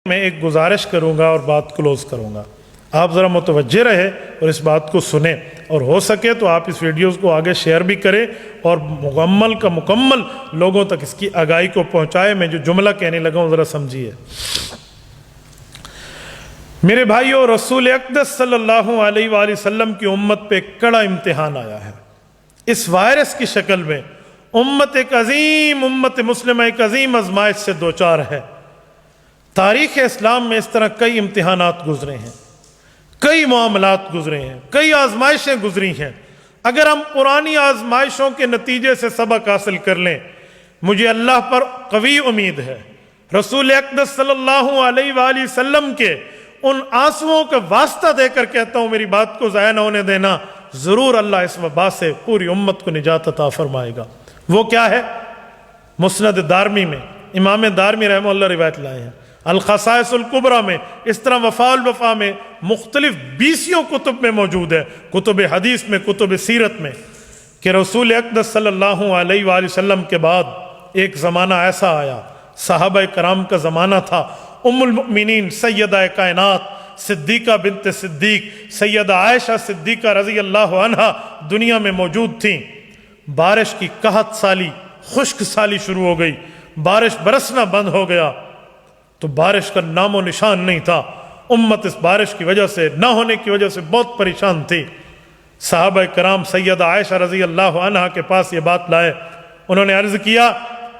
میں ایک گزارش کروں گا اور بات کلوز کروں گا. آپ ذرا متوجہ رہے اور اس بات کو سنیں، اور ہو سکے تو آپ اس ویڈیوز کو آگے شیئر بھی کریں اور مکمل لوگوں تک اس کی آگاہی کو پہنچائے. میں جو جملہ کہنے لگا ہوں ذرا سمجھیے. میرے بھائیو، رسول اقدس صلی اللہ علیہ وآلہ وسلم کی امت پہ کڑا امتحان آیا ہے. اس وائرس کی شکل میں امت مسلمہ ایک عظیم آزمائش سے دوچار ہے. تاریخ اسلام میں اس طرح کئی امتحانات گزرے ہیں، کئی معاملات گزرے ہیں، کئی آزمائشیں گزری ہیں. اگر ہم پرانی آزمائشوں کے نتیجے سے سبق حاصل کر لیں، مجھے اللہ پر قوی امید ہے. رسول اقدس صلی اللہ علیہ وآلہ وسلم کے ان آنسوؤں کا واسطہ دے کر کہتا ہوں، میری بات کو ضائع نہ ہونے دینا. ضرور اللہ اس وبا سے پوری امت کو نجات عطا فرمائے گا. وہ کیا ہے؟ مسند دارمی میں امام دارمی رحمہ اللہ روایت لائے ہیں. الخصائص الکبریٰ میں، اس طرح وفاء الوفا میں، مختلف 20 کتب میں موجود ہے، کتب حدیث میں، کتب سیرت میں، کہ رسول اقدس صلی اللہ علیہ وآلہ وسلم کے بعد ایک زمانہ ایسا آیا، صحابہ کرام کا زمانہ تھا. ام المؤمنین سیدہ کائنات صدیقہ بنت صدیق سیدہ عائشہ صدیقہ رضی اللہ عنہا دنیا میں موجود تھیں. بارش کی قحط سالی، خشک سالی شروع ہو گئی، بارش برسنا بند ہو گیا، تو بارش کا نام و نشان نہیں تھا. امت اس بارش کی وجہ سے، نہ ہونے کی وجہ سے بہت پریشان تھی. صحابہ کرام سیدہ عائشہ رضی اللہ عنہا کے پاس یہ بات لائے. انہوں نے عرض کیا،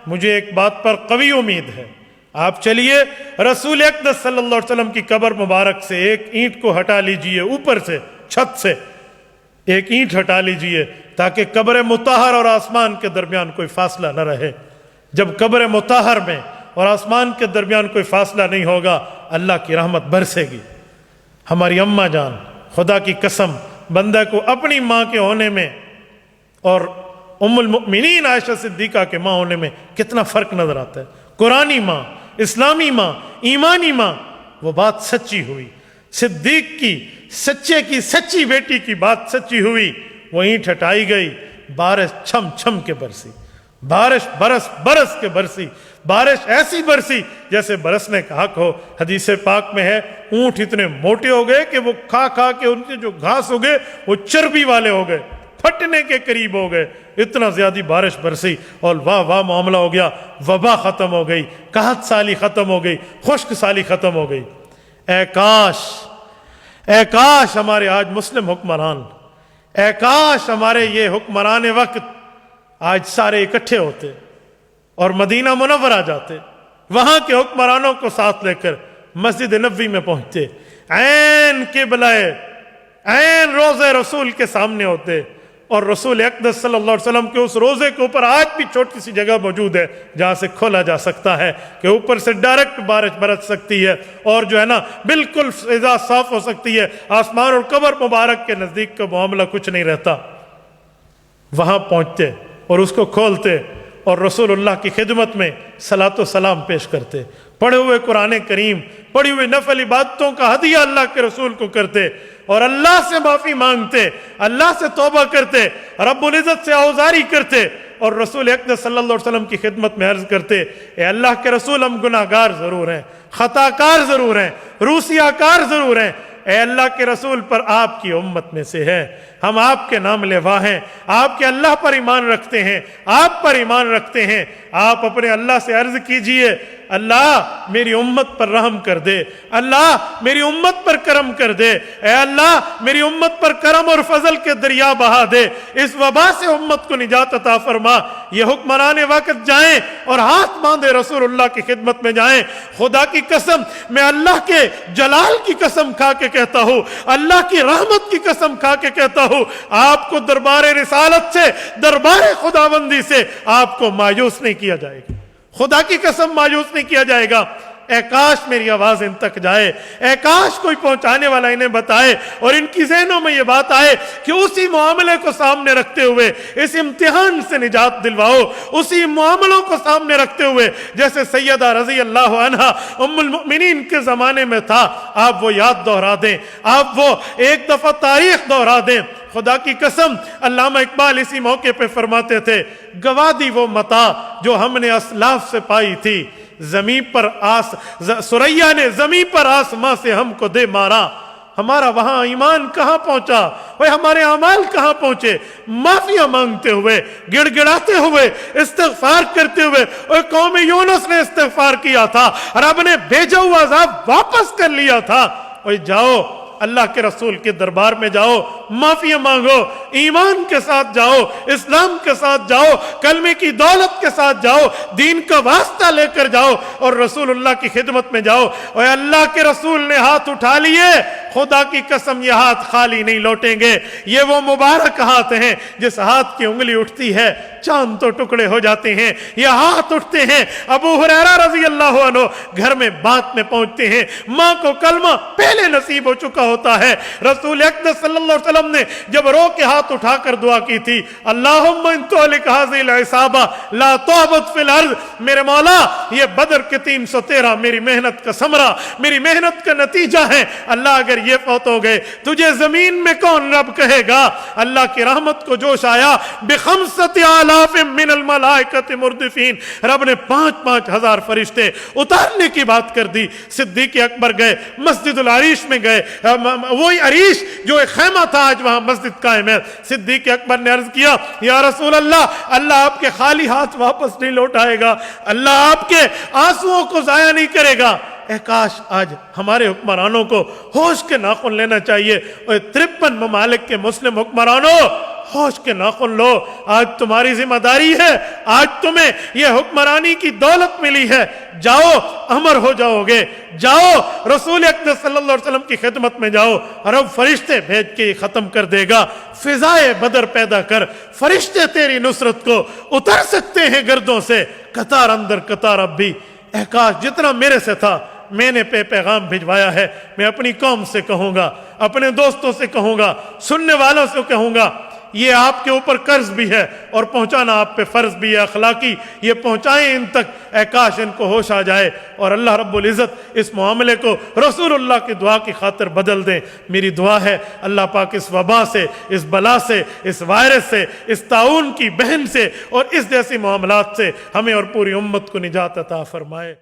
مجھے ایک بات پر قوی امید ہے، آپ چلیے رسول اقدس صلی اللہ علیہ وسلم کی قبر مبارک سے ایک اینٹ کو ہٹا لیجئے، اوپر سے چھت سے ایک اینٹ ہٹا لیجئے، تاکہ قبر مطہر اور آسمان کے درمیان کوئی فاصلہ نہ رہے. جب قبر مطہر میں اور آسمان کے درمیان کوئی فاصلہ نہیں ہوگا، اللہ کی رحمت برسے گی. ہماری اماں جان، خدا کی قسم، بندہ کو اپنی ماں کے ہونے میں اور ام المؤمنین عائشہ صدیقہ کے ماں ہونے میں کتنا فرق نظر آتا ہے. قرآنی ماں، اسلامی ماں، ایمانی ماں. وہ بات سچی ہوئی، صدیق کی سچی بیٹی کی بات سچی ہوئی. وہ اینٹ ہٹائی گئی، بارش چھم چھم کے برسی، بارش برس کے برسی. بارش ایسی برسی جیسے برسنے کا حق ہو. حدیث پاک میں ہے، اونٹ اتنے موٹے ہو گئے کہ وہ کھا کے ان کے جو گھاس ہو گئے وہ چربی والے ہو گئے، پھٹنے کے قریب ہو گئے. اتنا زیادہ بارش برسی اور واہ معاملہ ہو گیا. وبا ختم ہو گئی، قحط سالی ختم ہو گئی، خشک سالی ختم ہو گئی. اے کاش ہمارے آج مسلم حکمران، اے کاش ہمارے یہ حکمران وقت آج سارے اکٹھے ہوتے اور مدینہ منورہ جاتے، وہاں کے حکمرانوں کو ساتھ لے کر مسجد نبوی میں پہنچتے، عین قبلہ، عین روضہ رسول کے سامنے ہوتے، اور رسول اقدس صلی اللہ علیہ وسلم کے اس روضے کے اوپر آج بھی چھوٹی سی جگہ موجود ہے جہاں سے کھولا جا سکتا ہے کہ اوپر سے ڈائریکٹ بارش برس سکتی ہے، اور جو ہے نا بالکل فضا صاف ہو سکتی ہے. آسمان اور قبر مبارک کے نزدیک کا معاملہ کچھ نہیں رہتا. وہاں پہنچتے اور اس کو کھولتے اور رسول اللہ کی خدمت میں صلاۃ و سلام پیش کرتے، پڑھے ہوئے قرآن کریم، پڑھی ہوئی نفل عبادتوں کا ہدیہ اللہ کے رسول کو کرتے، اور اللہ سے معافی مانگتے، اللہ سے توبہ کرتے، رب العزت سے آوزاری کرتے، اور رسول اقدس صلی اللہ علیہ وسلم کی خدمت میں عرض کرتے، اے اللہ کے رسول، ہم گناہ گار ضرور ہیں، خطا کار ضرور ہیں، روسیہ کار ضرور ہیں، اے اللہ کے رسول، پر آپ کی امت میں سے ہے، ہم آپ کے نام لیوا ہیں، آپ کے اللہ پر ایمان رکھتے ہیں، آپ پر ایمان رکھتے ہیں. آپ اپنے اللہ سے عرض کیجئے، اللہ میری امت پر رحم کر دے، اللہ میری امت پر کرم کر دے، اے اللہ میری امت پر کرم اور فضل کے دریا بہا دے، اس وبا سے امت کو نجات عطا فرما. یہ حکمران وقت جائیں اور ہاتھ باندھے رسول اللہ کی خدمت میں جائیں. خدا کی قسم، میں اللہ کے جلال کی قسم کھا کے کہتا ہوں، اللہ کی رحمت کی قسم کھا کے کہتا ہوں، آپ کو دربار رسالت سے، دربار خداوندی سے آپ کو مایوس نہیں کیا جائے گا. خدا کی قسم مایوس نہیں کیا جائے گا. اے کاش میری آواز ان تک جائے، اے کاش کوئی پہنچانے والا انہیں بتائے اور ان کی ذہنوں میں یہ بات آئے کہ اسی معاملے کو سامنے رکھتے ہوئے اس امتحان سے نجات دلواؤ، اسی معاملوں کو سامنے رکھتے ہوئے جیسے سیدہ رضی اللہ عنہا ام المؤمنین کے زمانے میں تھا، آپ وہ یاد دہرا دیں، آپ وہ ایک دفعہ تاریخ دہرا دیں. خدا کی قسم، علامہ اقبال اسی موقع پہ فرماتے تھے، گوا دی وہ متاع جو ہم نے اسلاف سے پائی تھی، زمین پر سریا نے زمین پر آسماں سے ہم کو دے مارا، ہمارا وہاں ایمان کہاں پہنچا؟ وہ ہمارے اعمال کہاں پہنچے؟ معافیاں مانگتے ہوئے، گڑ گڑاتے ہوئے، استغفار کرتے ہوئے. اور قوم یونس نے استغفار کیا تھا، رب نے بھیجا ہوا عذاب واپس کر لیا تھا. اور جاؤ اللہ کے رسول کے دربار میں جاؤ، معافیاں مانگو، ایمان کے ساتھ جاؤ، اسلام کے ساتھ جاؤ، کلمے کی دولت کے ساتھ جاؤ، دین کا واسطہ لے کر جاؤ اور رسول اللہ کی خدمت میں جاؤ. اور اللہ کے رسول نے ہاتھ اٹھا لیے، خدا کی قسم یہ ہاتھ خالی نہیں لوٹیں گے. یہ وہ مبارک ہاتھ ہیں جس ہاتھ کی انگلی اٹھتی ہے چاند تو ٹکڑے ہو جاتے ہیں. یہ ہاتھ اٹھتے ہیں، ابو ہریرہ رضی اللہ عنہ گھر میں بات میں پہنچتے ہیں، ماں کو کلمہ پہلے نصیب ہو چکا ہوتا ہے. رسول اقدس صلی اللہ علیہ وسلم نے جب رو کے ہاتھ اٹھا کر دعا کی تھی، اللہم ان تہلک ہذہ العصابہ لا تعبد فی الارض، میرے مولا یہ بدر کے 313 میری محنت کا ثمرہ، میری محنت کا نتیجہ ہے. اللہ اگر یہ فوت ہو گئے تجھے زمین میں کون رب کہے گا؟ اللہ کی رحمت کو جوش آیا، بخمسۃ آلاف من الملائکۃ مردفین، رب نے 5,000 فرشتے اتارنے کی بات کر دی. صدیق اکبر گئے، مسجد العریش میں گئے، وہی عریش جو ایک خیمہ تھا آج وہاں مسجد قائم ہے. صدیق اکبر نے عرض کیا، یا رسول اللہ، اللہ آپ کے خالی ہاتھ واپس نہیں لوٹائے گا، اللہ آپ کے آنسوؤں کو ضائع نہیں کرے گا. اے کاش آج ہمارے حکمرانوں کو ہوش کے ناخن لینا چاہیے. اور 53 ممالک کے مسلم حکمرانوں، ہوش کے ناخن لو، آج تمہاری ذمہ داری ہے، آج تمہیں یہ حکمرانی کی دولت ملی ہے، جاؤ امر ہو جاؤ گے، جاؤ رسول اقدس صلی اللہ علیہ وسلم کی خدمت میں جاؤ، رب فرشتے بھیج کے ختم کر دے گا. فضائے بدر پیدا کر، فرشتے تیری نصرت کو اتر سکتے ہیں گردوں سے، قطار اندر قطار اب بھی. اے کاش جتنا میرے سے تھا میں نے پیغام بھجوایا ہے. میں اپنی قوم سے کہوں گا، اپنے دوستوں سے کہوں گا، سننے والوں سے کہوں گا، یہ آپ کے اوپر قرض بھی ہے اور پہنچانا آپ پہ فرض بھی ہے اخلاقی. یہ پہنچائیں ان تک. اے کاش ان کو ہوش آ جائے اور اللہ رب العزت اس معاملے کو رسول اللہ کی دعا کی خاطر بدل دیں. میری دعا ہے اللہ پاک اس وبا سے، اس بلا سے، اس وائرس سے، اس طاعون کی بہن سے اور اس جیسی معاملات سے ہمیں اور پوری امت کو نجات عطا فرمائے.